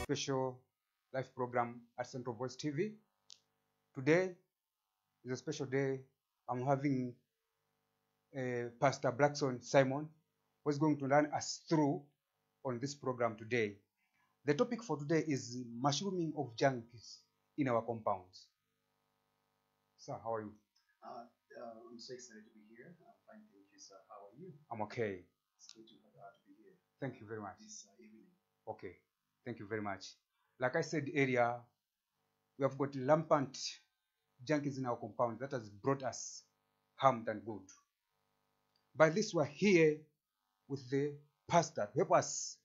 Special live program at Central Voice TV. Today is a special day. I'm having Pastor Blackson Simon, who is going to run us through on this program today. The topic for today is mushrooming of junkies in our compounds. Sir, how are you? I'm so excited to be here. I'm fine, thank you, sir. How are you? I'm okay. It's good to be here. Thank you very much. This evening. Okay, thank you very much. Like I said earlier, we have got rampant junkies in our compound that has brought us harm than good. By this, we're here with the pastor to help us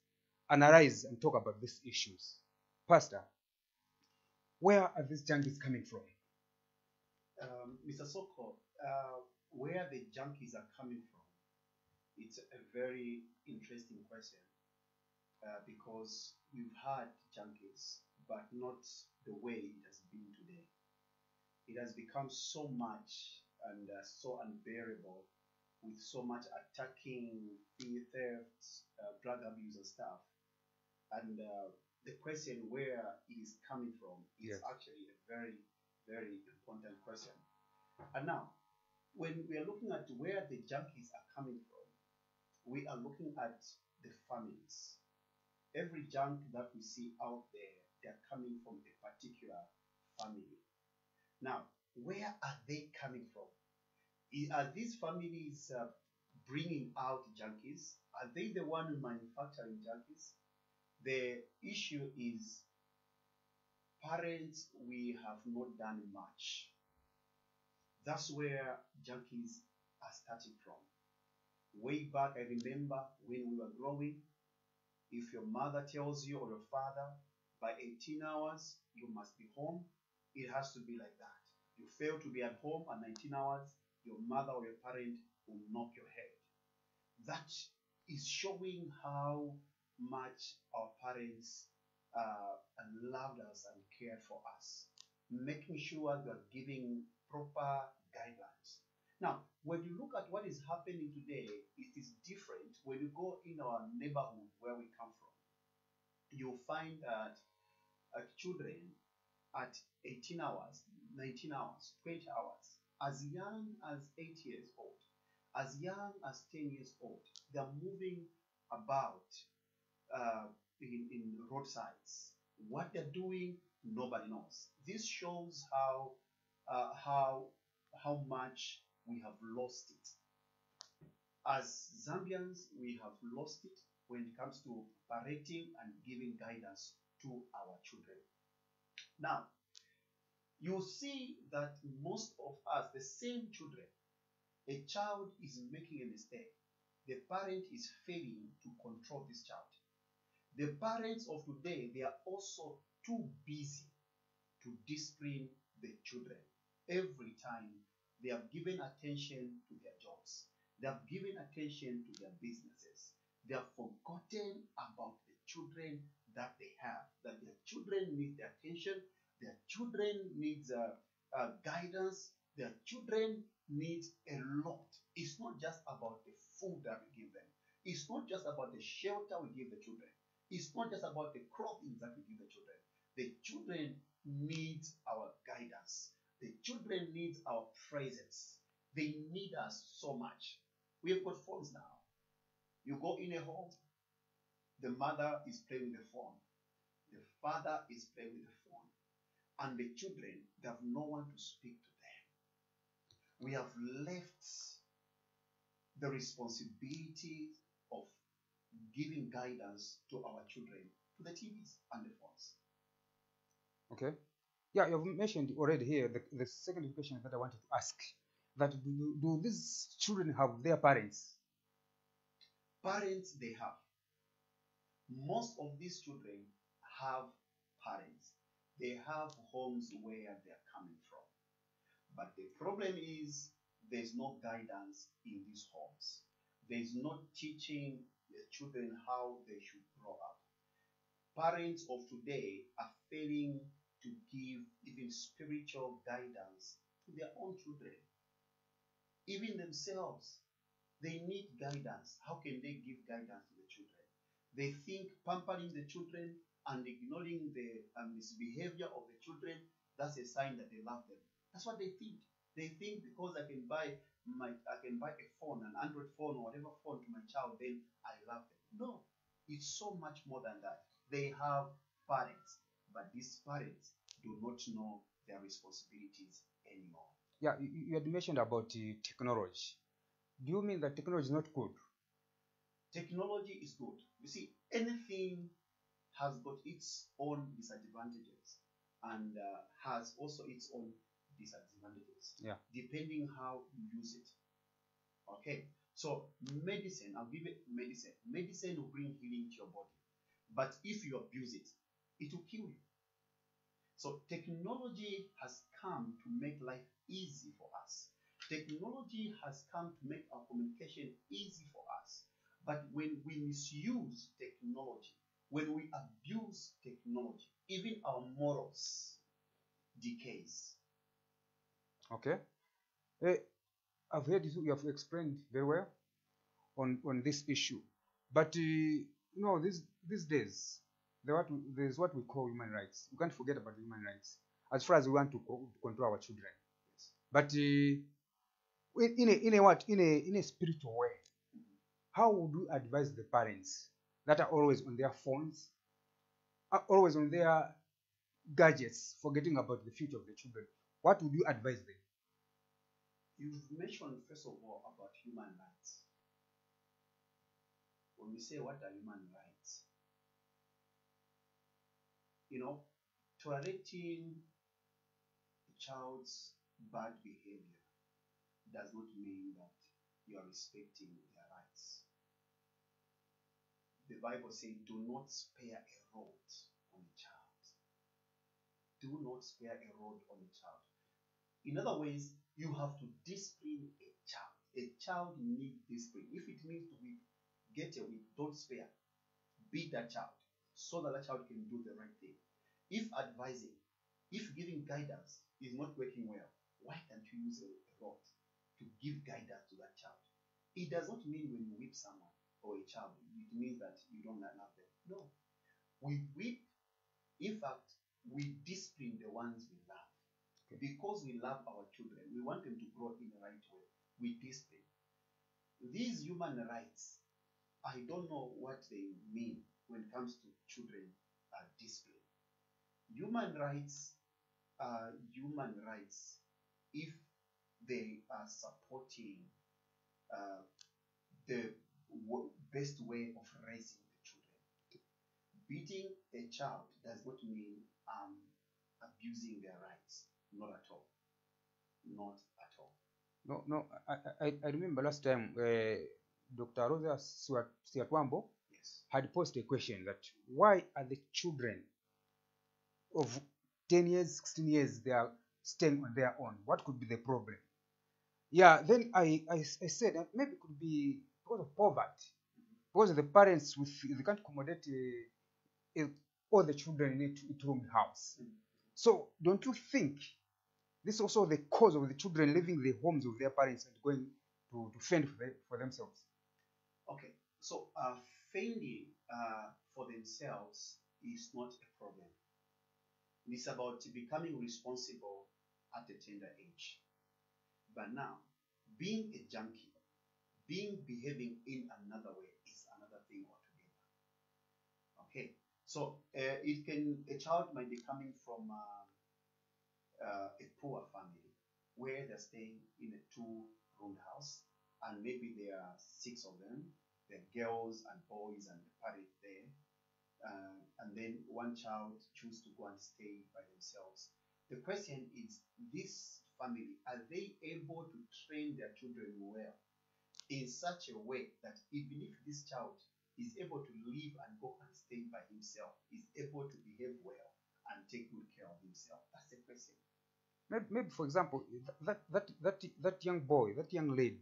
analyze and talk about these issues. Pastor, where are these junkies coming from? Mr. Soko, where the junkies are coming from, it's a very interesting question because we've had junkies, but not the way it has been today. It has become so much and so unbearable with so much attacking, theft, drug abuse and stuff. And the question where it is coming from is actually a very, very important question. And now, when we are looking at where the junkies are coming from, we are looking at the families. Every junk that we see out there, they're coming from a particular family. Now, where are they coming from? Are these families bringing out junkies? Are they the one manufacturing junkies? The issue is parents, we have not done much. That's where junkies are starting from. Way back, I remember when we were growing, if your mother tells you or your father, by 18 hours, you must be home, it has to be like that. You fail to be at home at 19 hours, your mother or your parent will knock your head. That is showing how much our parents loved us and cared for us, making sure they are giving proper guidelines. Now, when you look at what is happening today, it is different. When you go in our neighborhood where we come from, you'll find that children at 18 hours, 19 hours, 20 hours, as young as 8 years old, as young as 10 years old, they're moving about in roadsides. What they're doing, nobody knows. This shows how much we have lost it. As Zambians, we have lost it when it comes to parenting and giving guidance to our children. Now, you see that most of us, the same children, a child is making a mistake. The parent is failing to control this child. The parents of today, they are also too busy to discipline the children. Every time they have given attention to their jobs, they have given attention to their businesses. They have forgotten about the children that they have, that their children need their attention, their children need guidance, their children need a lot. It's not just about the food that we give them. It's not just about the shelter we give the children. It's not just about the clothing that we give the children. The children need our guidance. The children need our presence. They need us so much. We have got phones now. You go in a home, The mother is playing with the phone. The father is playing with the phone. And the children, they have no one to speak to them. We have left the responsibility of giving guidance to our children to the TVs and the phones. Okay. Yeah, you have mentioned already here the second question that I wanted to ask. That do these children have their parents? Parents, they have. Most of these children have parents. They have homes where they are coming from. But the problem is there's no guidance in these homes. There's no teaching the children how they should grow up. Parents of today are failing to give even spiritual guidance to their own children. Even themselves, they need guidance. How can they give guidance to the children? They think pampering the children and ignoring the misbehavior of the children, that's a sign that they love them. That's what they think. They think because I can buy a phone, an Android phone or whatever phone to my child, then I love them. No, it's so much more than that. They have parents, but these parents do not know their responsibilities anymore. Yeah, you had mentioned about technology. Do you mean that technology is not good? Technology is good. You see, anything has got its own disadvantages and has also its own disadvantages. Yeah. Depending how you use it. Okay. So medicine, I'll give it medicine. Medicine will bring healing to your body. But if you abuse it, it will kill you. So technology has come to make life easy for us. Technology has come to make our communication easy for us. But when we misuse technology, when we abuse technology, even our morals decays. Okay. I've heard you have explained very well on this issue. But these days there's what we call human rights. You can't forget about human rights as far as we want to control our children. Yes. But in a spiritual way, how would you advise the parents that are always on their phones, are always on their gadgets, forgetting about the future of the children? What would you advise them? You've mentioned, first of all, about human rights. When we say what are human rights, tolerating a child's bad behavior does not mean that you are respecting their rights. The Bible says, do not spare a rod on a child. Do not spare a rod on a child. In other ways, you have to discipline a child. A child needs discipline. If it means to whip, get a whip, don't spare. Beat that child so that that child can do the right thing. If advising, if giving guidance is not working well, why can't you use a rod to give guidance to that child? It does not mean when you whip someone or a child, it means that you don't love them. No. We whip, in fact, we discipline the ones we love. Because we love our children, we want them to grow in the right way. We discipline. These human rights, I don't know what they mean when it comes to children discipline. Human rights are human rights if they are supporting the best way of raising the children. Beating a child does not mean abusing their rights. Not at all. Not at all. No. I remember last time Dr. Rosa Siatwambo Yes. had posed a question that why are the children of 10 years, 16 years, they are staying on their own? What could be the problem? Yeah, then I said that maybe it could be because of poverty. Because the parents, they can't accommodate all the children in a two-roomed house. So don't you think this is also the cause of the children leaving the homes of their parents and going to fend for themselves? Okay, so fending for themselves is not a problem. It's about becoming responsible at a tender age. But now, being a junkie, behaving in another way is another thing altogether. Okay, so a child might be coming from a poor family where they're staying in a two-room house, and maybe there are 6 of them. They're girls and boys and the parents there, and then one child choose to go and stay by themselves. The question is, this family, are they able to train their children well in such a way that even if this child is able to live and go and stay by himself, is able to behave well and take good care of himself? That's the question. Maybe for example, that young boy, that young lady,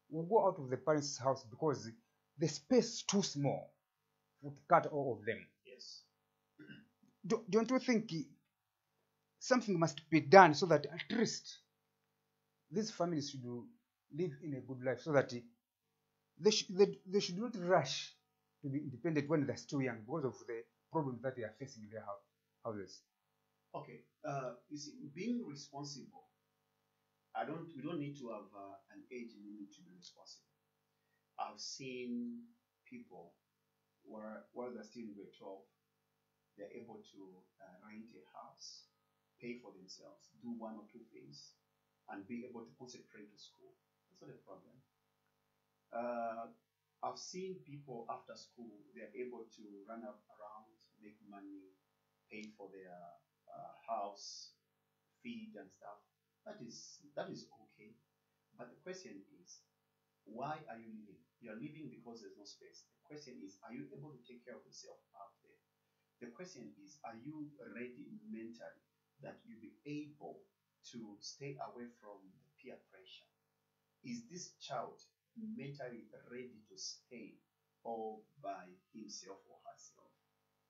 will go out of the parents' house because the space is too small to cut all of them. Yes. Don't you think something must be done so that at least these families should live in a good life, so that they should not rush to be independent when they're still young because of the problems that they are facing in their houses? Okay. You see, being responsible, we don't need to have an age limit to be responsible. I've seen people while they're still in grade 12, they're able to rent a house, pay for themselves, do 1 or 2 things, and be able to concentrate to school. That's not a problem. I've seen people after school, they're able to run around, make money, pay for their house, feed and stuff. That is okay. But the question is, why are you living? You're living because there's no space. The question is, are you able to take care of yourself out there? The question is, are you ready mentally that you'll be able to stay away from the peer pressure? Is this child mentally ready to stay all by himself or herself?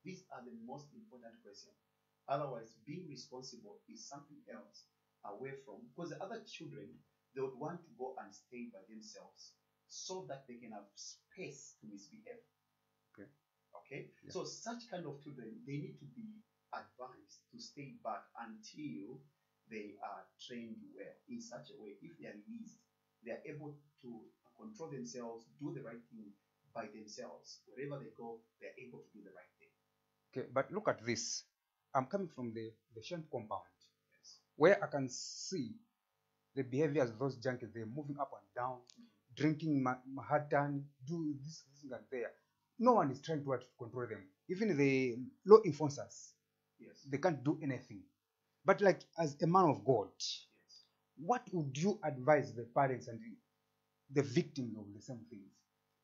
These are the most important questions. Otherwise, being responsible is something else away from, because the other children, they would want to go and stay by themselves so that they can have space to misbehave. Okay? Yeah. So such kind of children, they need to be advised to stay back until they are trained well in such a way. If they are released, they are able to control themselves, do the right thing by themselves. Wherever they go, they are able to do the right thing. Okay, but look at this. I'm coming from the Shamp compound, Yes. where I can see the behaviors of those junkies. They're moving up and down, drinking Manhattan, do this and there. No one is trying to control them. Even the law enforcers, Yes. they can't do anything. But like, as a man of God, Yes. what would you advise the parents and the victims of the same things?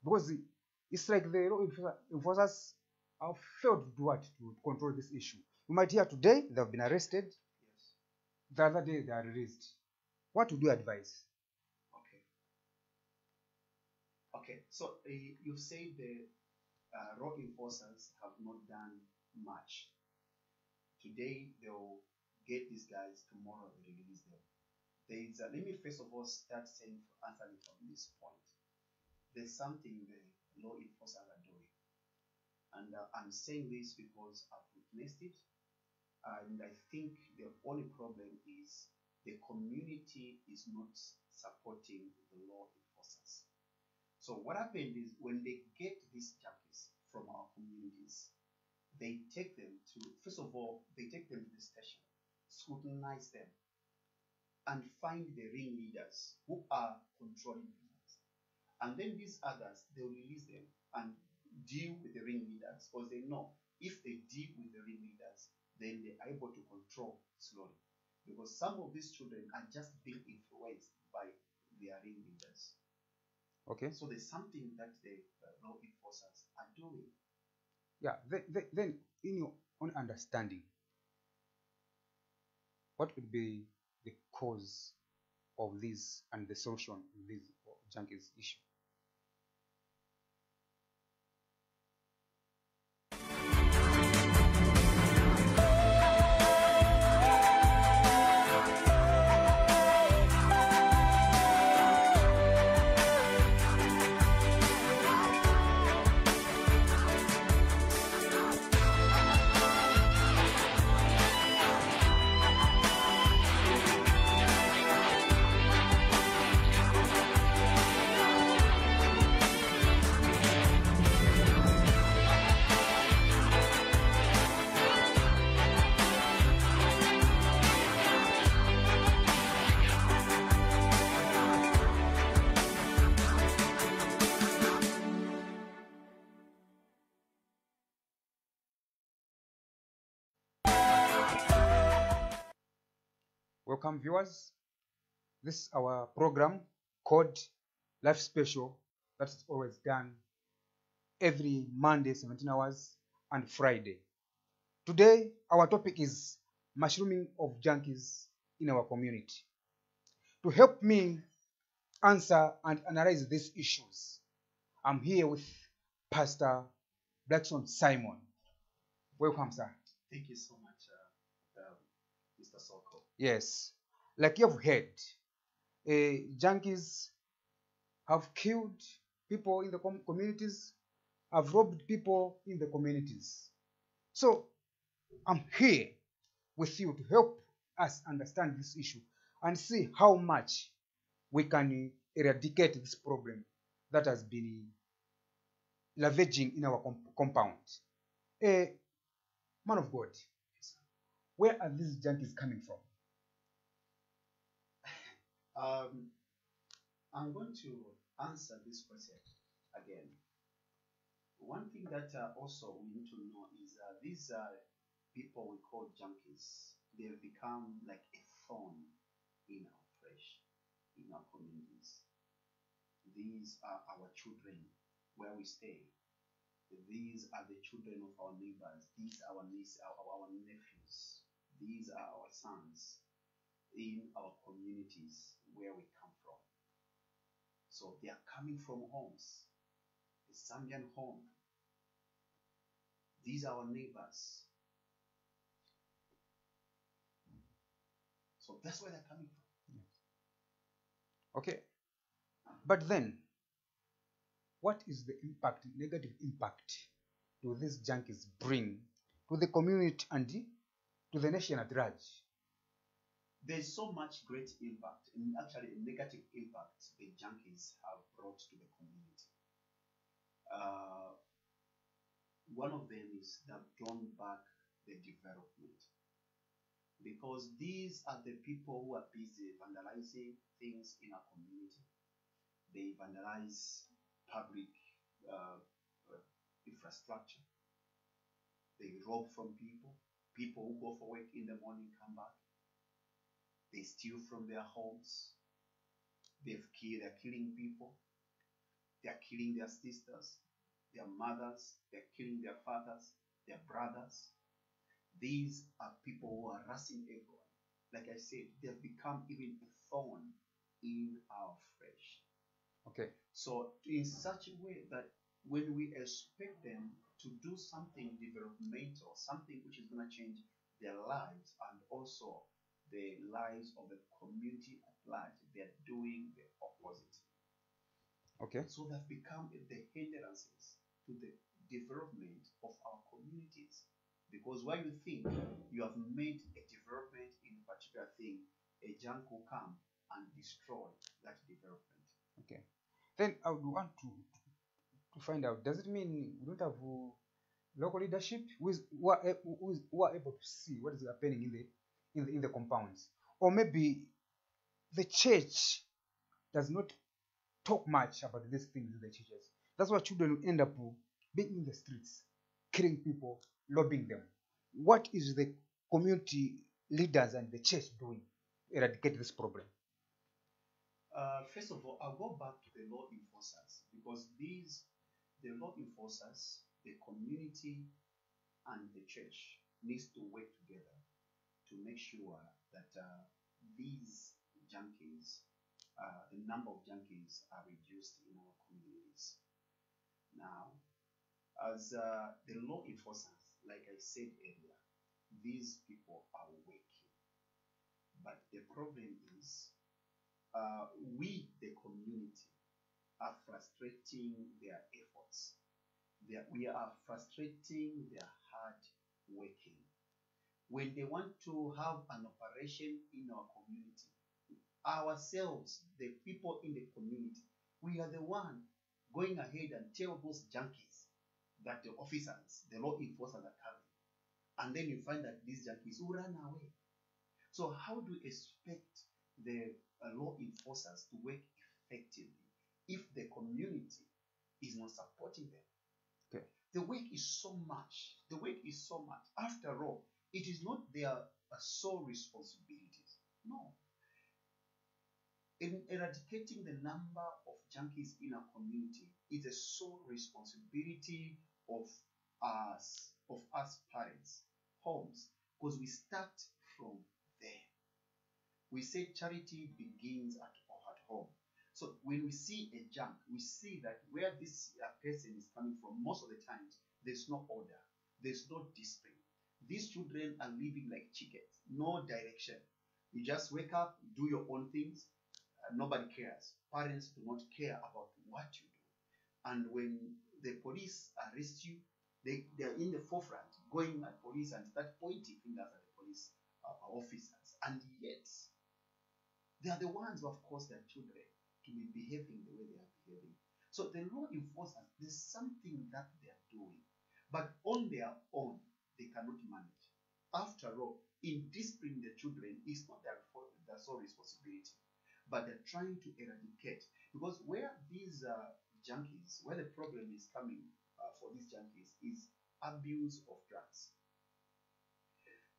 Because it's like the law enforcers have failed to do what? To control this issue. You might hear today they've been arrested. Yes. The other day they are released. What would you advise? Okay. So you say the law enforcers have not done much. Today they'll get these guys. Tomorrow they release them. Let me first of all start saying, answering from this point. There's something the law enforcers are doing, and I'm saying this because I've witnessed it, and I think the only problem is the community is not supporting the law enforcers. So what happened is, when they get these junkies from our communities, they take them to, first of all, they take them to the station, scrutinize them, and find the ringleaders who are controlling things. And then these others, they'll release them and deal with the ringleaders, because they know if they deal with the ringleaders, then they're able to control slowly. Because some of these children are just being influenced by their ringleaders. Okay. So there's something that the law enforcers are doing. Yeah. Then, in your own understanding, what would be the cause of this and the solution of this junkies issue? Welcome, viewers. This is our program called Life Special. That's always done every Monday, 17 hours, and Friday. Today, our topic is mushrooming of junkies in our community. To help me answer and analyze these issues, I'm here with Pastor Blackson Simon. Welcome, sir. Thank you so much, Mr. Soko. Yes, like you've heard, junkies have killed people in the communities, have robbed people in the communities. So I'm here with you to help us understand this issue and see how much we can eradicate this problem that has been ravaging in our compound. Man of God, where are these junkies coming from? I'm going to answer this question again. One thing that also we need to know is these people we call junkies, they've become like a thorn in our flesh, in our communities. These are our children where we stay. These are the children of our neighbors. These are our nieces, our nephews. These are our sons in our communities where we come from. So they are coming from homes, the Zambian home. These are our neighbors. So that's where they're coming from. Okay. But then, what is the impact, negative impact, do these junkies bring to the community and to the nation at large? There's so much great impact, and actually a negative impact the junkies have brought to the community. One of them is they've drawn back the development, because these are the people who are busy vandalizing things in our community. They vandalize public infrastructure. They rob from people. People who go for work in the morning come back. They steal from their homes. They're killing people. They're killing their sisters, their mothers. They're killing their fathers, their brothers. These are people who are harassing everyone. Like I said, they've become even a thorn in our flesh. Okay. So in such a way that when we expect them to do something developmental, something which is going to change their lives and also the lives of the community at large, they're doing the opposite. Okay. So they've become the hindrances to the development of our communities. Because while you think you have made a development in a particular thing, a junk will come and destroy that development. Okay. Then I would want to find out, does it mean we don't have local leadership who are able to see what is happening in the compounds? Or maybe the church does not talk much about these things in the churches. That's why children will end up being in the streets, killing people, robbing them. What is the community leaders and the church doing to eradicate this problem? First of all, I'll go back to the law enforcers, because the law enforcers, the community, and the church needs to work together to make sure that these junkies, the number of junkies are reduced in our communities. Now, as the law enforcers, like I said earlier, these people are working. But the problem is, we, the community, are frustrating their efforts. We are frustrating their hard working. When they want to have an operation in our community, ourselves, the people in the community, we are the one going ahead and tell those junkies that the officers, the law enforcers are coming. And then you find that these junkies will run away. So how do you expect the law enforcers to work effectively if the community is not supporting them? Okay. The work is so much. After all, it is not their sole responsibilities. No. In eradicating the number of junkies in our community is a sole responsibility of us parents, homes, because we start from there. We say charity begins at home. So when we see a junk, we see that where this person is coming from, most of the times, there's no order, there's no discipline. These children are living like chickens, no direction. You just wake up, do your own things, nobody cares. Parents do not care about what you do. And when the police arrest you, they are in the forefront, going at police and start pointing fingers at the police officers. And yet, they are the ones who have caused their children to be behaving the way they are behaving. So the law enforcers, there's something that they are doing. But on their own, they cannot manage. After all, in disciplining the children is not their sole responsibility, but they're trying to eradicate. Because where these junkies, where the problem is coming for these junkies is abuse of drugs.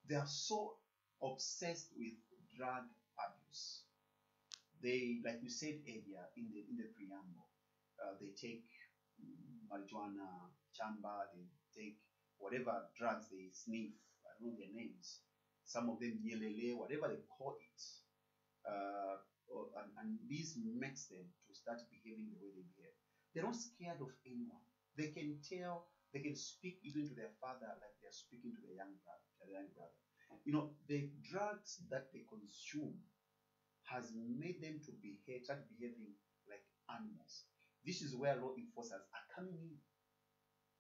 They are so obsessed with drug abuse. They, like you said earlier in the preamble, they take marijuana, chamba, they take whatever drugs they sniff. I don't know their names. Some of them yelele, whatever they call it. And this makes them to start behaving the way they behave. They're not scared of anyone. They can tell, they can speak even to their father like they're speaking to their young brother. You know, the drugs that they consume has made them to start behaving like animals. This is where law enforcers are coming in.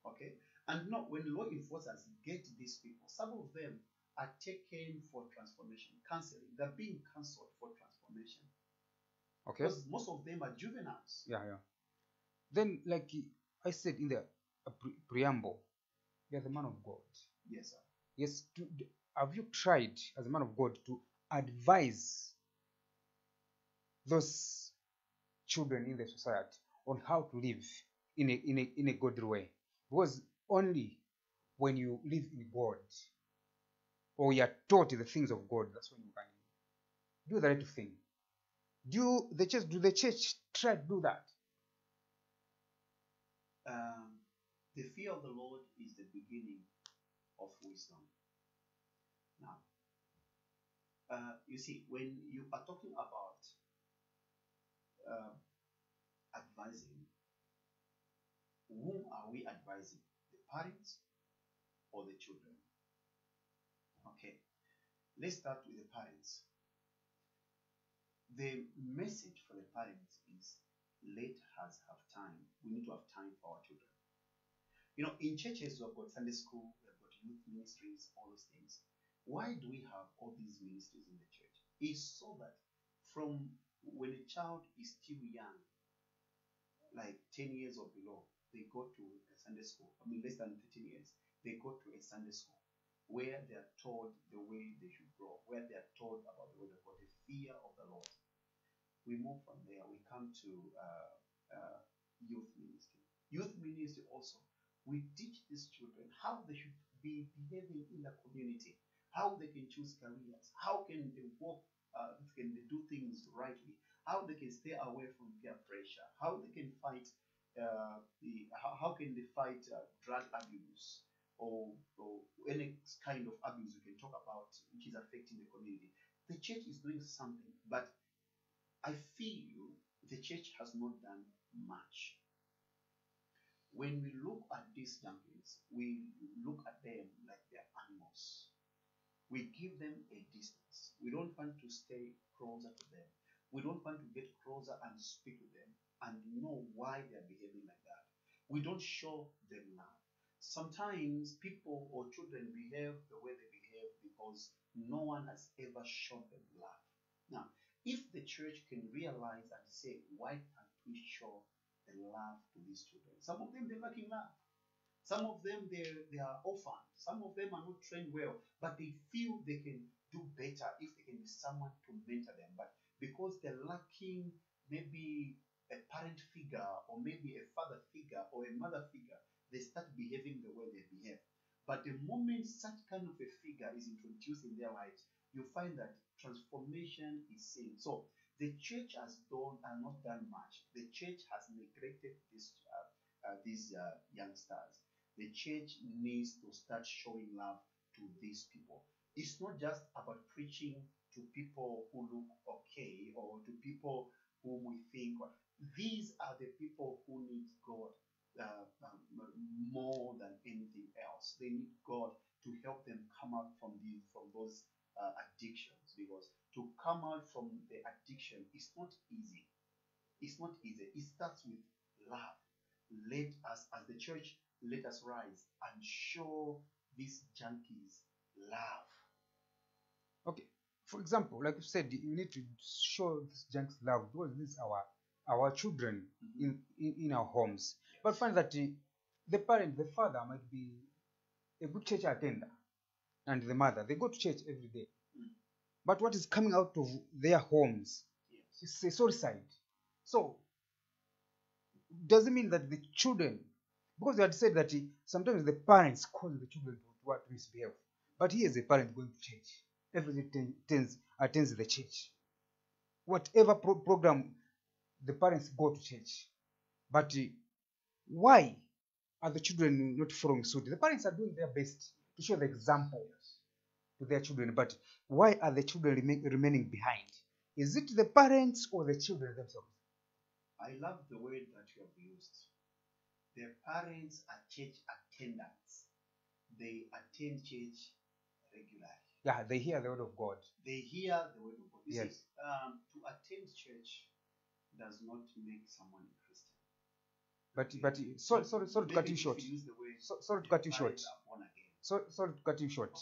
Okay? And not when law enforcers get these people, some of them are taken for transformation, counseling. They're being counseled for transformation. Okay. Because most of them are juveniles. Yeah. Then, like I said in the preamble, you're the man of God. Yes, sir. Yes. Have you tried, as a man of God, to advise those children in the society on how to live in a godly way? Because only when you live in God, or you are taught the things of God, that's when you can do the right thing. Do the church try to do that? The fear of the Lord is the beginning of wisdom. Now, you see, when you are talking about advising, whom are we advising? The parents or the children? Okay, let's start with the parents. The message for the parents is let us have time. We need to have time for our children. You know, in churches, we've got Sunday school, we've got youth ministries, all those things. Why do we have all these ministries in the church? It's so that from when a child is still young, like 10 years or below, they go to a Sunday school. I mean, less than 13 years, they go to a Sunday school where they are taught the way they should grow, where they are taught about the word of God, the fear of the Lord. We move from there, we come to youth ministry. Youth ministry also, we teach these children how they should be behaving in the community, how they can choose careers, how can they walk, can they do things rightly, how they can stay away from peer pressure, how they can fight how can they fight drug abuse or any kind of abuse we can talk about which is affecting the community. The church is doing something, but I feel the church has not done much. When we look at these junkies, we look at them like they're animals. We give them a distance. We don't want to stay closer to them. We don't want to get closer and speak to them and know why they're behaving like that. We don't show them love. Sometimes people or children behave the way they behave because no one has ever shown them love. Now, if the church can realize and say, why can't we show the love to these children? Some of them, they're lacking love. Some of them, they are orphaned. Some of them are not trained well, but they feel they can do better if they can be someone to mentor them. But because they're lacking maybe a parent figure or maybe a father figure or a mother figure, they start behaving the way they behave. But the moment such kind of a figure is introduced in their lives, you find that transformation is seen. So the church has not done much. The church has neglected these youngsters. The church needs to start showing love to these people. It's not just about preaching to people who look okay or to people whom we think. These are the people who need God more than anything else. They need God to help them come out from those addictions, because to come out from the addiction is not easy. It's not easy. It starts with love. Let us, as the church, let us rise and show these junkies love. Okay. For example, like you said, you need to show these junks love because these are our children in our homes. But find that the parent, the father might be a good church attender, and the mother, they go to church every day. But what is coming out of their homes is a suicide. So does it mean that the children, because they had said that sometimes the parents cause the children to misbehave, but he is a parent going to church every day, attends the church, whatever program the parents go to church, but why are the children not following suit? The parents are doing their best to show the example to their children, but why are the children remaining behind? Is it the parents or the children themselves? I love the word that you have used. The parents are church attendants. They attend church regularly. Yeah, they hear the word of God. They hear the word of God. You Yes. see, to attend church does not make someone a Christian. But sorry to cut you short. Sorry to cut you short. Sorry to cut you short.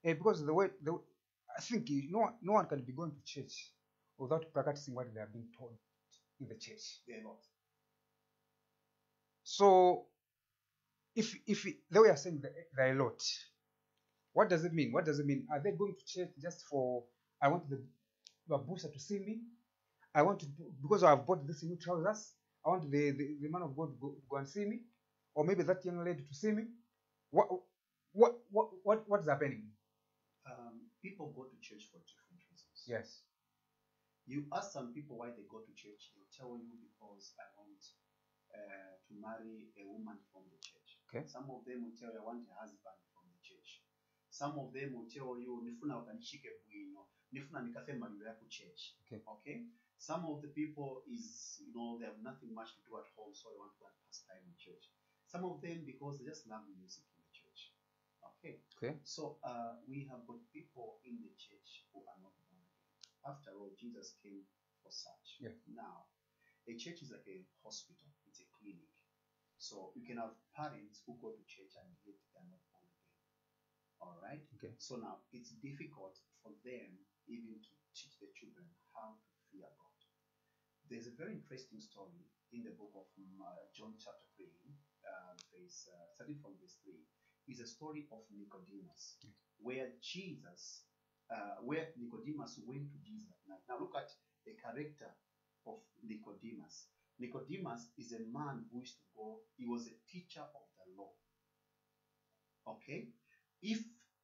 Okay. Because I think no one can be going to church without practicing what they are being told in the church. They are not. So if the way you're saying there are a lot, what does it mean? What does it mean? Are they going to church just for, I want the booster to see me? I want to, because I've bought this new trousers, I want the man of God to go and see me, or maybe that young lady to see me. What's happening? People go to church for different reasons. Yes. You ask some people why they go to church, they'll tell you because I want to marry a woman from the church. Okay. Some of them will tell you I want a husband from the church. Some of them will tell you nifuna ukanishike bwino, nifuna nikafe malilo yako church. Okay. Some of the people is, they have nothing much to do at home, so they want to go and pass time in church. Some of them because they just love music in the church. Okay. So we have got people in the church who are not born again. After all, Jesus came for such. Yeah. Now, a church is like a hospital. It's a clinic. So you can have parents who go to church and yet they're not born again. All right. Okay. So now it's difficult for them even to teach the children how to fear God. There's a very interesting story in the book of John chapter 3, starting from verse 3, is a story of Nicodemus, where Nicodemus went to Jesus at night. Now look at the character of Nicodemus. Nicodemus is a man who used to go, he was a teacher of the law. Okay? If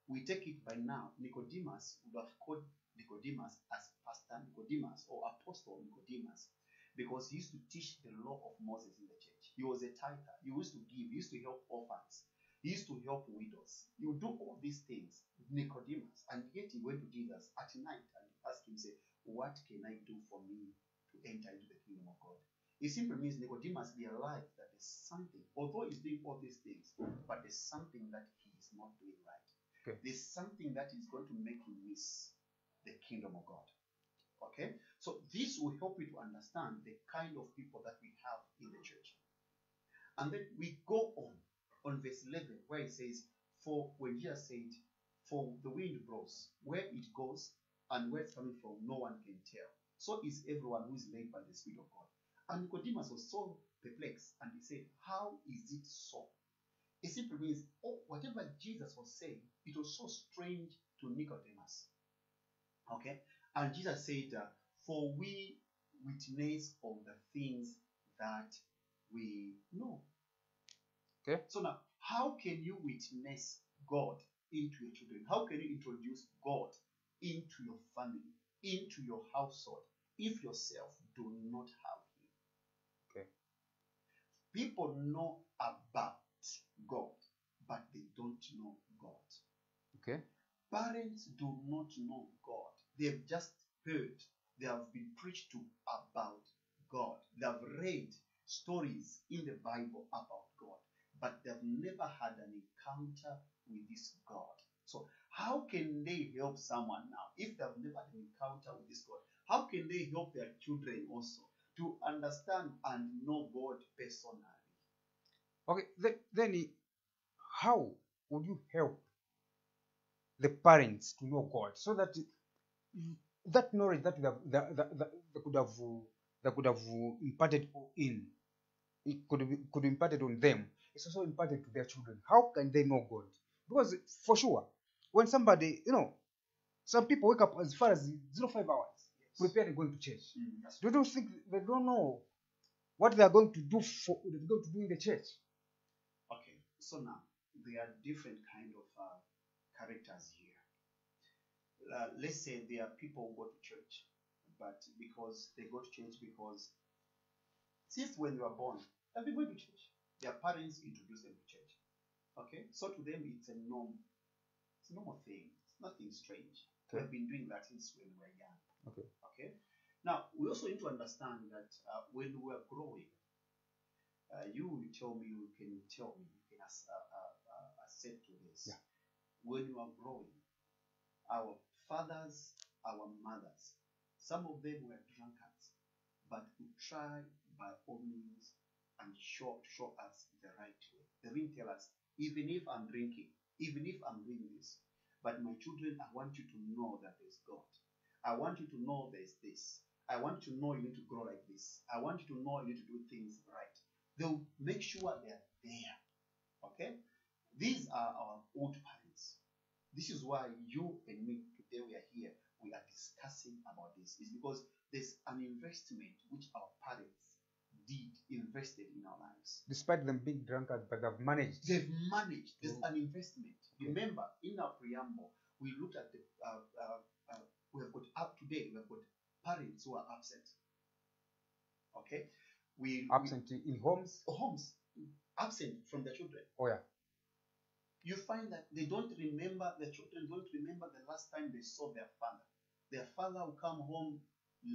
we take it by now, Nicodemus would have called Nicodemus as Pastor Nicodemus or Apostle Nicodemus, because he used to teach the law of Moses in the church. He was a tither. He used to give. He used to help orphans. He used to help widows. He would do all these things, Nicodemus. And yet he went to Jesus at night and asked him, say, what can I do for me to enter into the kingdom of God? It simply means Nicodemus realized that there's something, although he's doing all these things, but there's something that he is not doing right. Okay. There's something that is going to make him miss the kingdom of God. Okay? So this will help you to understand the kind of people that we have in the church. And then we go on verse 11, where it says, for when Jesus said, for the wind blows, where it goes and where it's coming from, no one can tell. So is everyone who is led by the Spirit of God. And Nicodemus was so perplexed, and he said, how is it so? It simply means, whatever Jesus was saying, it was so strange to Nicodemus. Okay? And Jesus said, for we witness of the things that we know. Okay. So now, how can you witness God into your children? How can you introduce God into your family, into your household, if yourself do not have him. Okay. People know about God, but they don't know God. Okay. Parents do not know God. They've just heard, they have been preached to about God. They have read stories in the Bible about God, but they've never had an encounter with this God. So how can they help someone now if they've never had an encounter with this God? How can they help their children also to understand and know God personally? Okay. Then how would you help the parents to know God so that that knowledge that they could have imparted in it could be imparted on them, it's also imparted to their children. How can they know God? Because for sure, when somebody, some people wake up as far as 05 hours preparing going to church. That's They don't think, they don't know what they are going to do in the church. Okay, so now there are different kind of characters here. Let's say there are people who go to church, but because they go to church because since when they were born, they've been going to church. Their parents introduced them to church. Okay, so to them it's a norm. It's a normal thing. It's nothing strange. Okay. We've been doing that since when we were young. Okay. Okay. Now we also need to understand that when we are growing, you will tell me, you can tell me, you can accept to this. Yeah. When you are growing, our fathers, our mothers, some of them were drunkards, but we try by all means and show us the right way. They didn't tell us, even if I'm drinking, even if I'm doing this, but my children, I want you to know that there's God. I want you to know there's this. I want you to know you need to grow like this. I want you to know you need to do things right. They'll make sure they're there. Okay? These are our old parents. This is why you and me, today we are here, we are discussing about this. It's because there's an investment which our parents invested in our lives. Despite them being drunkards, but they've managed. They've managed. There's an investment. Okay. Remember, in our preamble, we looked at the, we have got up today, we have got parents who are absent. Okay? Absent in homes. Homes, absent from their children. Oh yeah. You find that they don't remember, the children don't remember the last time they saw their father. Their father will come home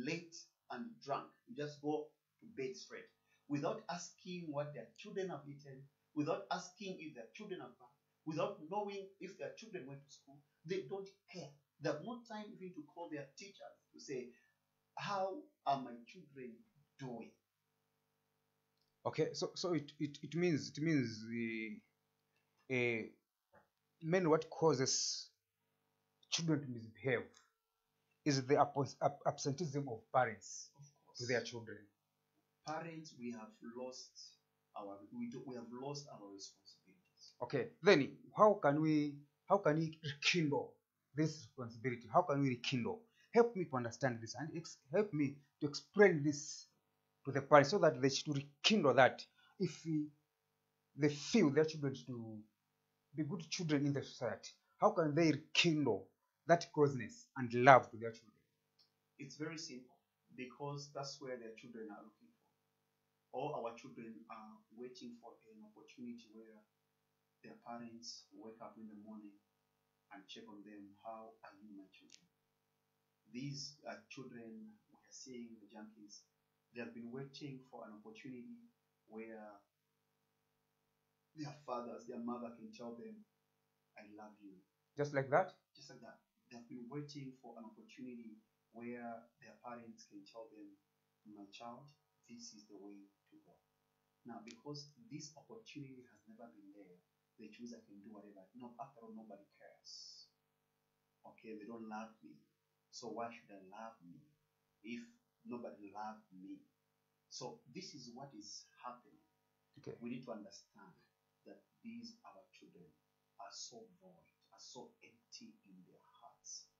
late and drunk. You just go to bed straight without asking what their children have eaten, without asking if their children are back, without knowing if their children went to school. They don't care. They have no time even to call their teachers to say, how are my children doing? Okay, so it means mainly what causes children to misbehave is the absenteeism of parents Of course. to their children. Parents, we have lost our responsibilities. Okay, then how can we rekindle this responsibility? How can we rekindle? Help me to understand this and help me to explain this to the parents so that they should rekindle that if they feel their children to be good children in the society. How can they rekindle that closeness and love to their children? It's very simple because that's where their children are looking for. All our children are waiting for an opportunity where their parents wake up in the morning and check on them. How are you, my children? These children we are seeing, the junkies, they have been waiting for an opportunity where their fathers, their mother can tell them, I love you. Just like that? Just like that. They've been waiting for an opportunity where their parents can tell them, my child, this is the way to go. Now, because this opportunity has never been there, they choose I can do whatever. No, after all, nobody cares. Okay, they don't love me. So why should I love me if nobody loved me? So this is what is happening. Okay. We need to understand that these our children are so void, are so empty in their hearts.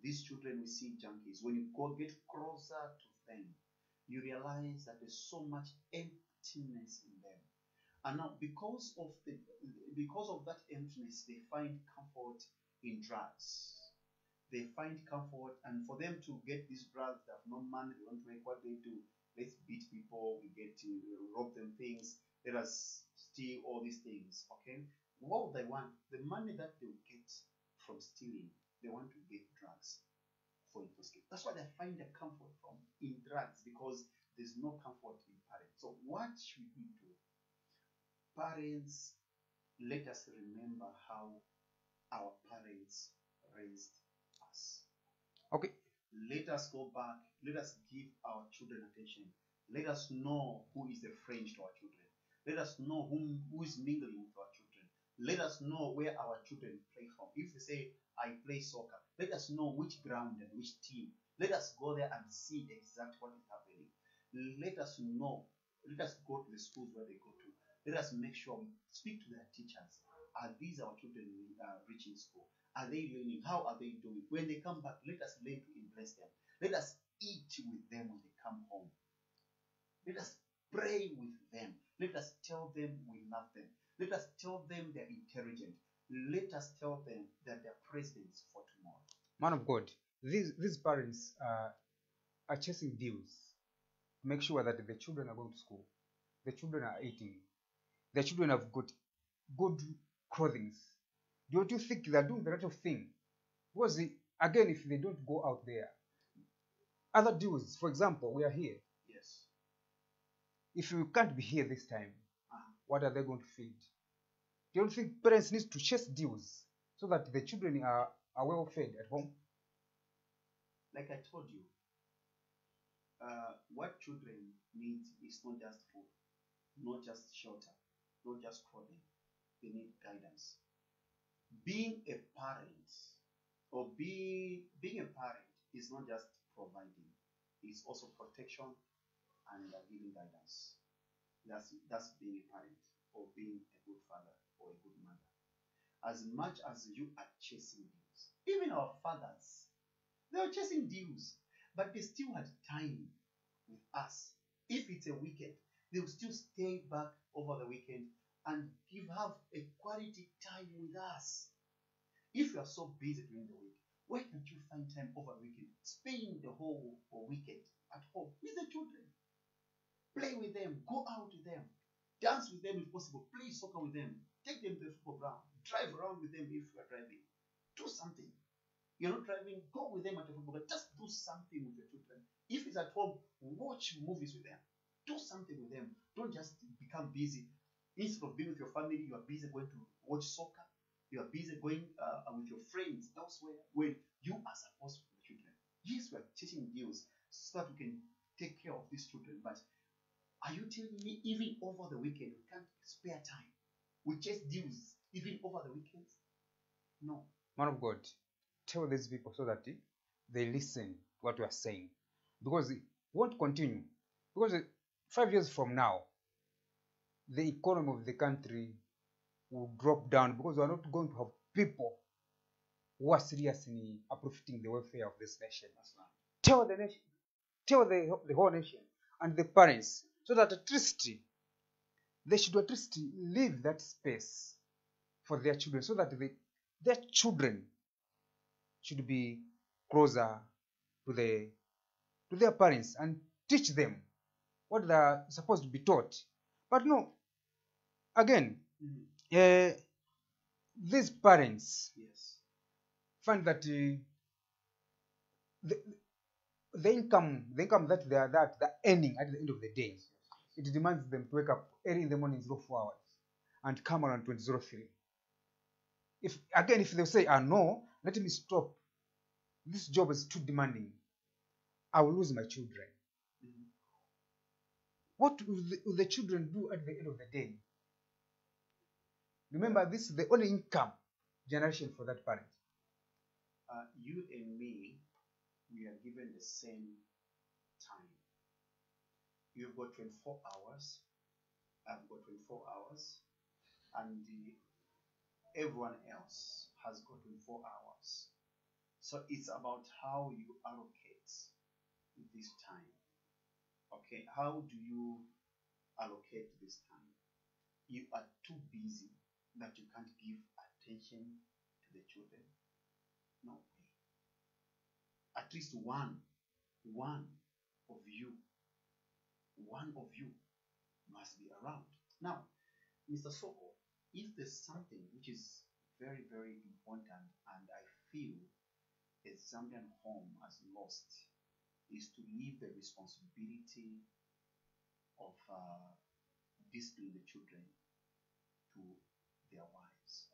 These children we see junkies. When you go get closer to them, you realize that there's so much emptiness in them. And now because of that emptiness, they find comfort in drugs. they find comfort, and for them to get these drugs, they have no money, they want to make what they do. Let's beat people, we get to rob them things, let us steal all these things. Okay, what they want, the money that they get from stealing, they want to get drugs for intoxication. That's why they find the comfort from in drugs, because there's no comfort in parents. So what should we do? Parents, let us remember how our parents raised us. Okay. Let us go back. Let us give our children attention. Let us know who is a friend to our children. Let us know who is mingling with our children. Let us know where our children play from. If they say, I play soccer, let us know which ground and which team. Let us go there and see exactly what is happening. Let us know. Let us go to the schools where they go to. Let us make sure we speak to their teachers. Are these our children reaching school? Are they learning? How are they doing? When they come back, let us learn to embrace them. Let us eat with them when they come home. Let us pray with them. Let us tell them we love them. Let us tell them they're intelligent. Let us tell them that they're presidents for tomorrow. Man of God, these parents are chasing deals to make sure that the children are going to school, the children are eating, the children have got good clothing. Don't you think they're doing the right of thing? Because again, if they don't go out there, other deals, for example, we are here. Yes. If you can't be here this time, Uh-huh. what are they going to feed? Do you think parents need to chase deals so that the children are well fed at home? Like I told you, what children need is not just food, not just shelter, not just clothing. They need guidance. Being a parent or being a parent is not just providing, it's also protection and giving guidance. That's being a parent or being a good father or a good mother. As much as you are chasing deals, even our fathers, they were chasing deals, but they still had time with us. If it's a weekend, they will still stay back over the weekend and have a quality time with us. If you are so busy during the week, why can't you find time over the weekend? Spend the whole weekend at home with the children. Play with them, go out with them, dance with them if possible, play soccer with them, take them to the football ground, drive around with them if you are driving. Do something. You're not driving, go with them at the football ground. Just do something with your children. If it's at home, watch movies with them. Do something with them. Don't just become busy. Instead of being with your family, you are busy going to watch soccer. You are busy going with your friends elsewhere when you are supposed to be with the children. Yes, we are chasing deals so that we can take care of these children, but are you telling me even over the weekend we can't spare time? We chase deals even over the weekends? No. Man of God, tell these people so that they listen to what we are saying. Because it won't continue. Because 5 years from now, the economy of the country will drop down because we are not going to have people who are seriously profiting the welfare of this nation. That's right. Tell the nation, tell the whole nation and the parents so that at least they should at least leave that space for their children so that their children should be closer to their parents and teach them what they are supposed to be taught. But no, again, these parents Yes. find that the income that they're earning at the end of the day, it demands them to wake up early in the morning 04 hours and come around 2003. If they say, no, let me stop, this job is too demanding, I will lose my children. What will the children do at the end of the day? Remember, this is the only income generation for that parent. You and me, we are given the same time. You've got 24 hours, I've got 24 hours, and everyone else has got 24 hours. So it's about how you allocate this time. Okay, how do you allocate this time? You are too busy that you can't give attention to the children. No way. at least one of you, must be around. Now, Mr. Soko, if there's something which is very, very important, and I feel a Zambian home has lost, is to leave the responsibility of disciplining the children to their wives.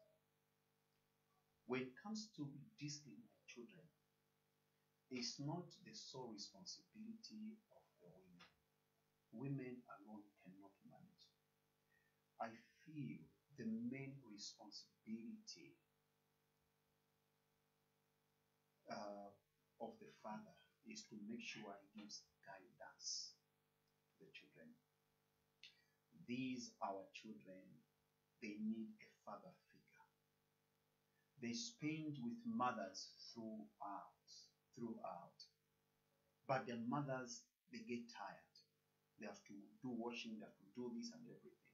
When it comes to disciplining the children, it's not the sole responsibility of the women. Women alone cannot manage. I feel the main responsibility of the father is to make sure he gives guidance to the children. These our children, they need a father figure. They spend with mothers throughout, but their mothers, they get tired. They have to do washing, they have to do this and everything.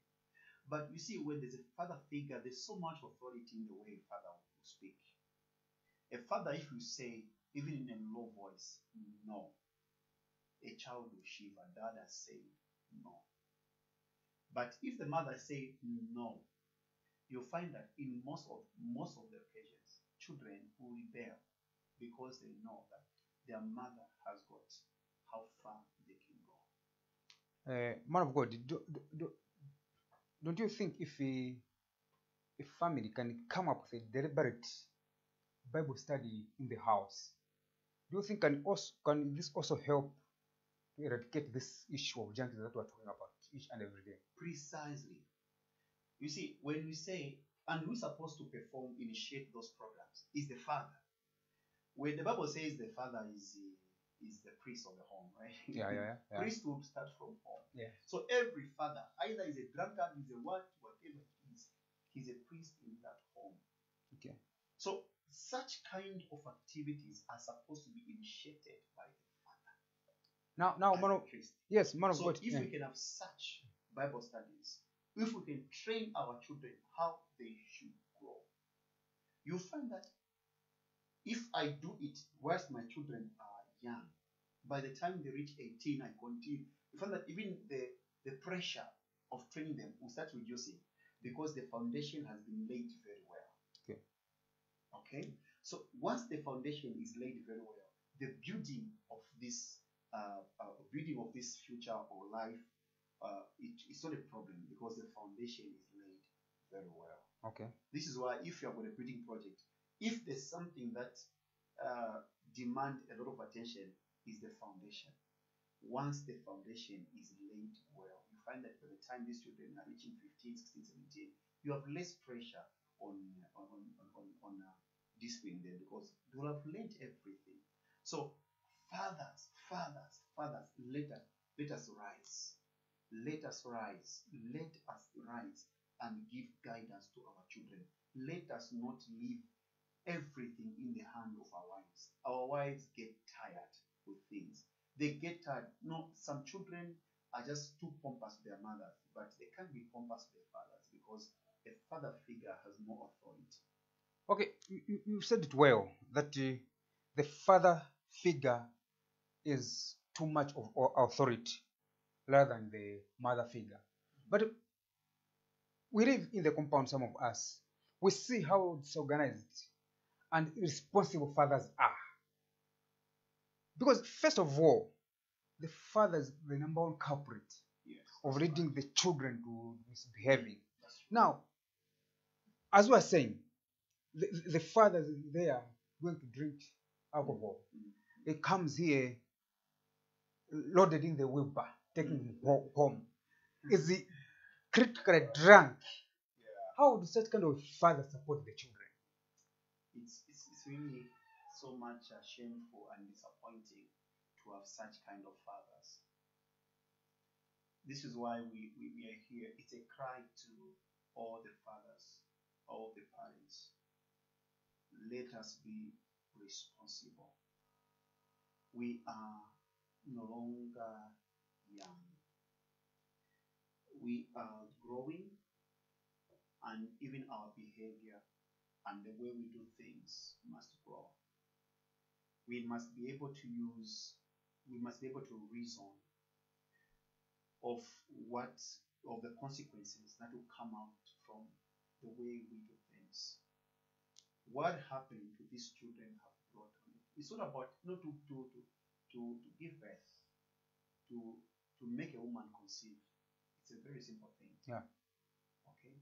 But you see, when there's a father figure, there's so much authority in the way a father will speak. A father, if you say, even in a low voice, no, a child will shiver. Dad has said no. But if the mother say no, you'll find that in most of the occasions, children will rebel because they know that their mother has got how far they can go. Man of God, don't you think if a family can come up with a deliberate Bible study in the house, do you think can this also help to eradicate this issue of junkies that we're talking about each and every day? Precisely. You see, when we say, and who's supposed to initiate those programs, is the father. When the Bible says the father is the priest of the home, right? Yeah. Priesthood starts from home. Yeah. So every father, either is a drunkard, is a whatever he is, he's a priest in that home. Okay. So such kind of activities are supposed to be initiated by the father. Now, man of priest. Yes, man of So God. if we can have such Bible studies, if we can train our children how they should grow, you find that if I do it whilst my children are young, by the time they reach 18, I continue. You find that even the pressure of training them will start reducing because the foundation has been laid very well. Okay. So once the foundation is laid very well, the building of this future or life, it's not a problem because the foundation is laid very well. Okay. This is why if you have got a building project, if there's something that demand a lot of attention, is the foundation. Once the foundation is laid well, you find that by the time these children are reaching 15, 16, 17, you have less pressure on disciplining them because they will have learned everything. So fathers, let us rise. Let us rise. Let us rise and give guidance to our children. Let us not leave everything in the hand of our wives. Our wives get tired with things. They get tired. No, some children are just too pompous to their mothers, but they can't be pompous to their fathers because a father figure has more authority. Okay, you said it well that the father figure is too much of authority rather than the mother figure. But we live in the compound, some of us. We see how disorganized and irresponsible fathers are. Because, first of all, the father is the number one culprit of leading the children to misbehaving. Now, as we are saying, the father is there going to drink alcohol. He comes here loaded in the wheelbarrow, taking him home. Is he critically drunk? How would such kind of father support the children? It's really so much shameful and disappointing to have such kind of fathers. This is why we are here. It's a cry to all the fathers, all the parents. Let us be responsible. We are no longer young. We are growing, and even our behavior and the way we do things must grow. we must be able to reason of the consequences that will come out from the way we do things. What happened to these children have brought on it. It's not about to give birth, to make a woman conceive. It's a very simple thing. Yeah. Okay.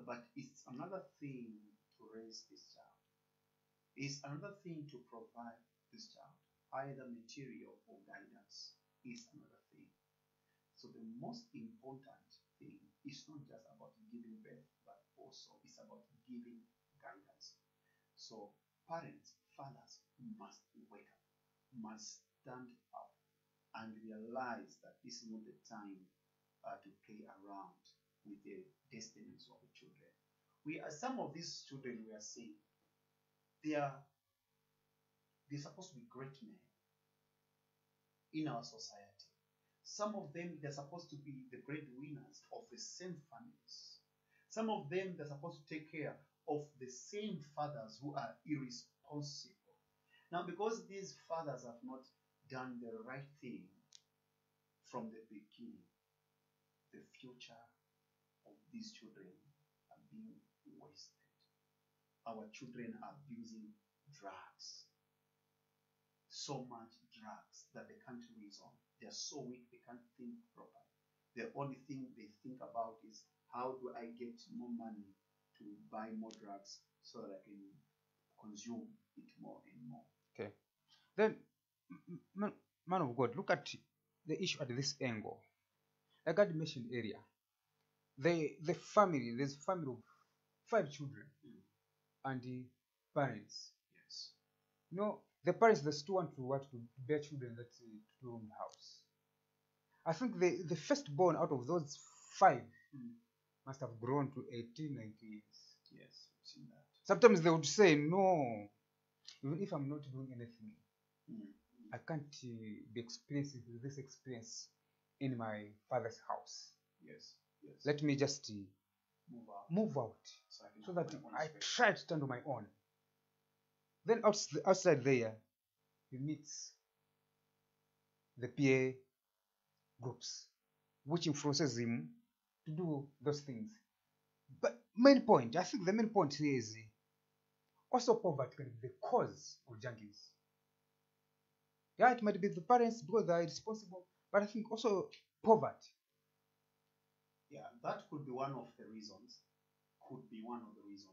But it's another thing to raise this child. It's another thing to provide this child either material or guidance. Is another thing. So the most important thing is not just about giving birth, but also it's about giving guidance. So parents, fathers must wake up, must stand up and realize that this is not the time to play around with the destinies of the children. Some of these children we are seeing, they're supposed to be great men in our society. Some of them, they're supposed to be the breadwinners of the same families. Some of them, they're supposed to take care of the same fathers who are irresponsible. Now, because these fathers have not done the right thing from the beginning, the future of these children are being wasted. Our children are abusing drugs. So much drugs that they can't reason. They're so weak, they can't think properly. The only thing they think about is, how do I get more money to buy more drugs so that I can consume it more and more? Okay. Then, man of God, look at the issue at this angle. Like I mentioned earlier, the family, there's a family of 5 children and the parents. Yes. The parents, they still want to bear children that two-room house. I think the firstborn out of those 5 must have grown to 18, 19 years. Yes, I've seen that. Sometimes they would say, no, even if I'm not doing anything, I can't be experiencing this experience in my father's house. Yes, yes. Let me just move out so that I try to stand on my own. Then outside there, he meets the PA groups, which influences him to do those things. But I think the main point here is also poverty can be the cause of junkies. Yeah, it might be the parents because they are responsible, but I think also poverty. Yeah, that could be one of the reasons.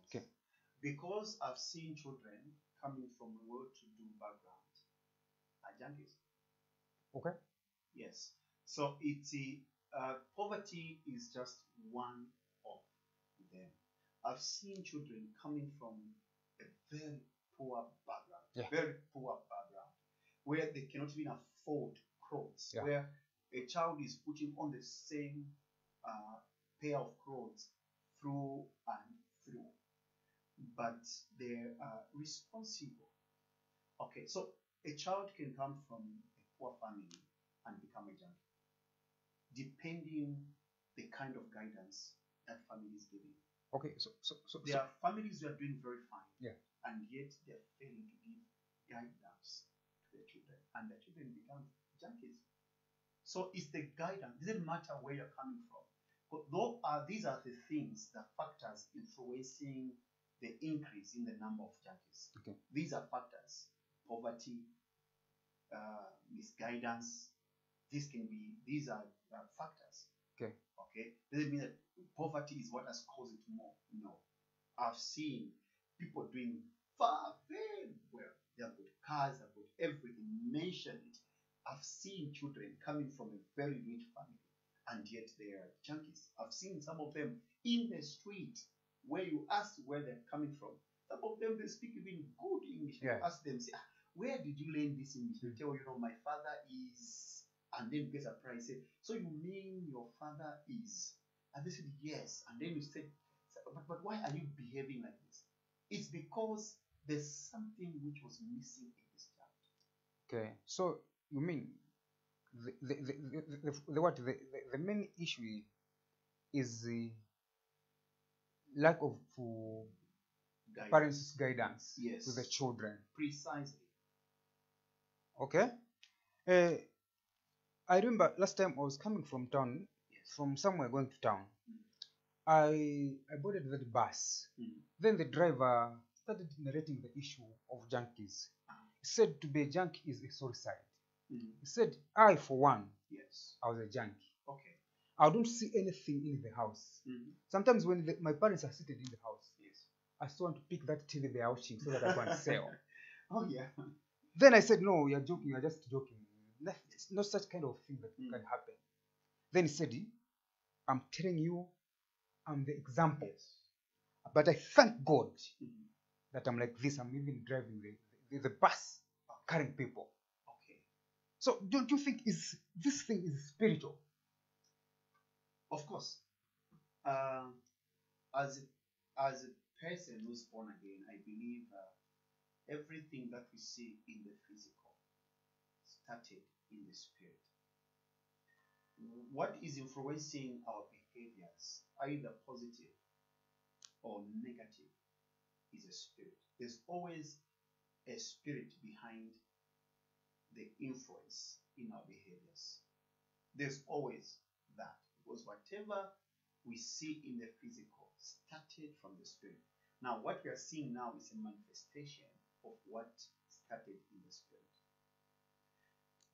Okay. Because I've seen children coming from a well-to-do background are junkies. Okay. Yes. So poverty is just one of them. I've seen children coming from a very poor background, where they cannot even afford clothes, where a child is putting on the same pair of clothes through and through, but they are responsible. Okay, so a child can come from a poor family and become a junkie, depending the kind of guidance that family is giving. Okay, so there are families who are doing very fine, and yet they're failing to give guidance to their children, and the children become junkies. So it's the guidance. It doesn't matter where you're coming from. But these are the things, the factors influencing the increase in the number of junkies. Okay. These are factors: poverty, misguidance. These are factors. Okay. Doesn't mean that poverty is what has caused it more. No. I've seen people doing very well. They have got cars, they've got everything. Mention it. I've seen children coming from a very rich family, and yet they are junkies. I've seen some of them in the street where you ask where they're coming from. Some of them, they speak even good English. You ask them, say, where did you learn this English? They tell you, my father is, and then you get surprised. Say, so you mean your father is? And they said, yes. And then you said, but why are you behaving like this? It's because there's something which was missing in this child. Okay, so you mean the main issue is the lack of parents' guidance to the children. Precisely. Okay. I remember last time I was coming from town, Yes. from somewhere going to town. Mm. I boarded that bus. Mm. Then the driver started narrating the issue of junkies. He said to be a junkie is a suicide. Mm. He said, I, for one, Yes. I was a junkie. Okay. I don't see anything in the house. Mm. Sometimes when my parents are seated in the house, Yes. I still want to pick that TV they are watching so that I can sell. Oh yeah. Then I said, no, you're joking, you're just joking. It's not such kind of thing that Mm. can happen. Then he said, I'm telling you, I'm the example. Yes. But I thank God Mm. that I'm like this. I'm even driving the bus, carrying people. Okay. So don't you think this thing is spiritual? Of course. As a person who's born again, I believe everything that we see in the physical started in the spirit. What is influencing our behaviors, either positive or negative, is a spirit. There's always a spirit behind the influence in our behaviors. There's always that, because whatever we see in the physical started from the spirit. Now, what we are seeing now is a manifestation of what started in the spirit.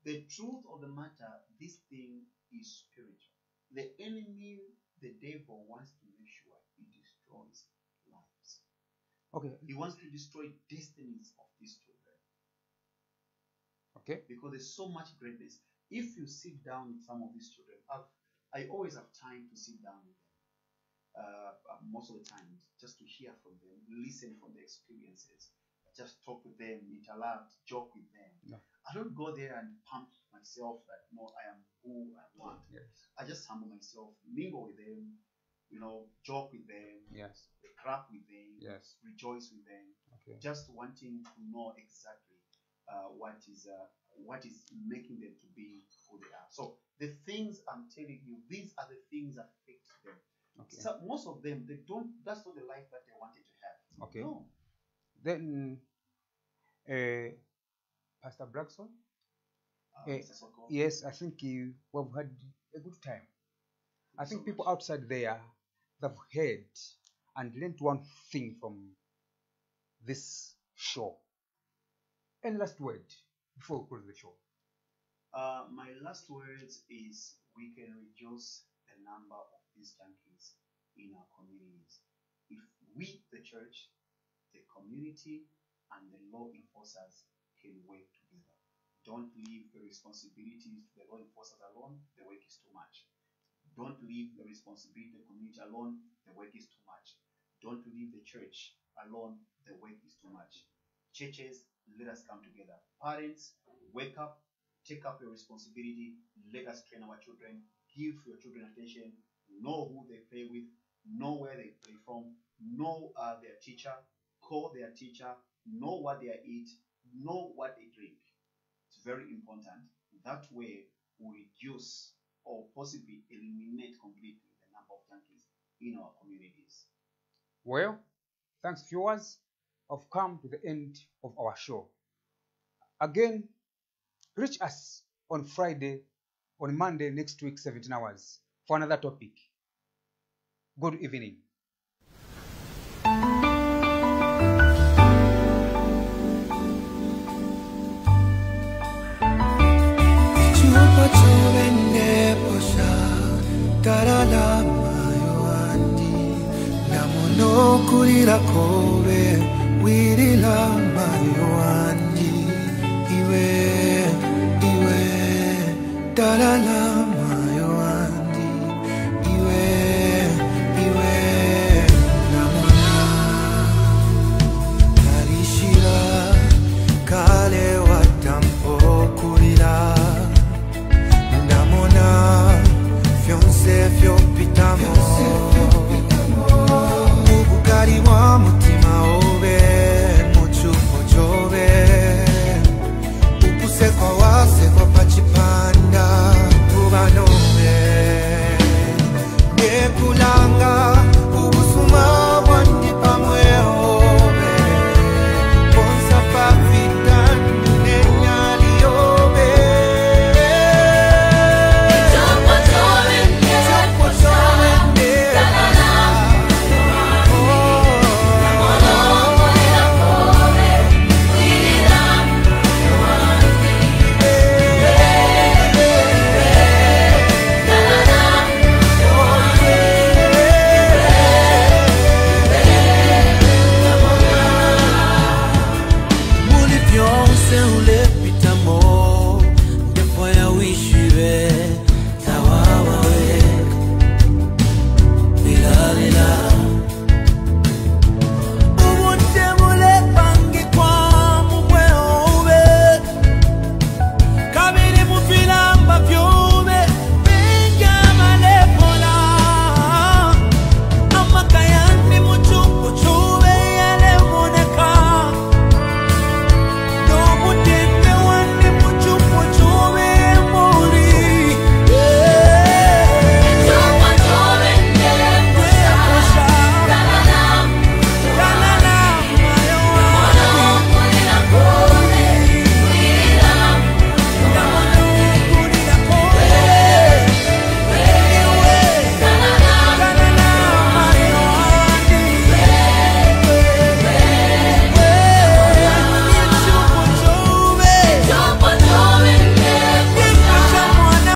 The truth of the matter, this thing is spiritual. The enemy, the devil, wants to make sure he destroys lives. Okay. He wants to destroy destinies of these children. Okay. Because there's so much greatness. If you sit down with some of these children, I always have time to sit down with them. Most of the time, just to hear from them, listen from their experiences, just talk with them, interact, joke with them. No. I don't go there and pump myself that no, I am who I want. Yes. I just humble myself, mingle with them, joke with them, Yes. crack with them, Yes. rejoice with them, Okay. just wanting to know exactly what is making them to be who they are. So the things I'm telling you, these are the things that affect them. Okay. So most of them, they don't. That's not the life that they wanted to have. Okay. No. Then, Pastor Blackson. Mr. Soko. Yes, I think we've had a good time. I think people outside there, they've heard and learned one thing from this show. Any last word before we close the show? My last words is we can reduce the number of these junkies in our communities if we, the church, the community, and the law enforcers can work together. Don't leave the responsibilities to the law enforcers alone. The work is too much. Don't leave the responsibility to the community alone. The work is too much. Don't leave the church alone. The work is too much. Churches, let us come together. Parents, wake up, take up your responsibility. Let us train our children. Give your children attention. Know who they play with. Know where they play from. Know their teacher. Call their teacher. Know what they eat. Know what they drink. It's very important. That way, we reduce or possibly eliminate completely the number of junkies in our communities. Well, thanks, viewers. I've come to the end of our show. Again, reach us on Monday next week, 17 hours, for another topic. Good evening. Kurira kobe wirila mayo andi iwe dalala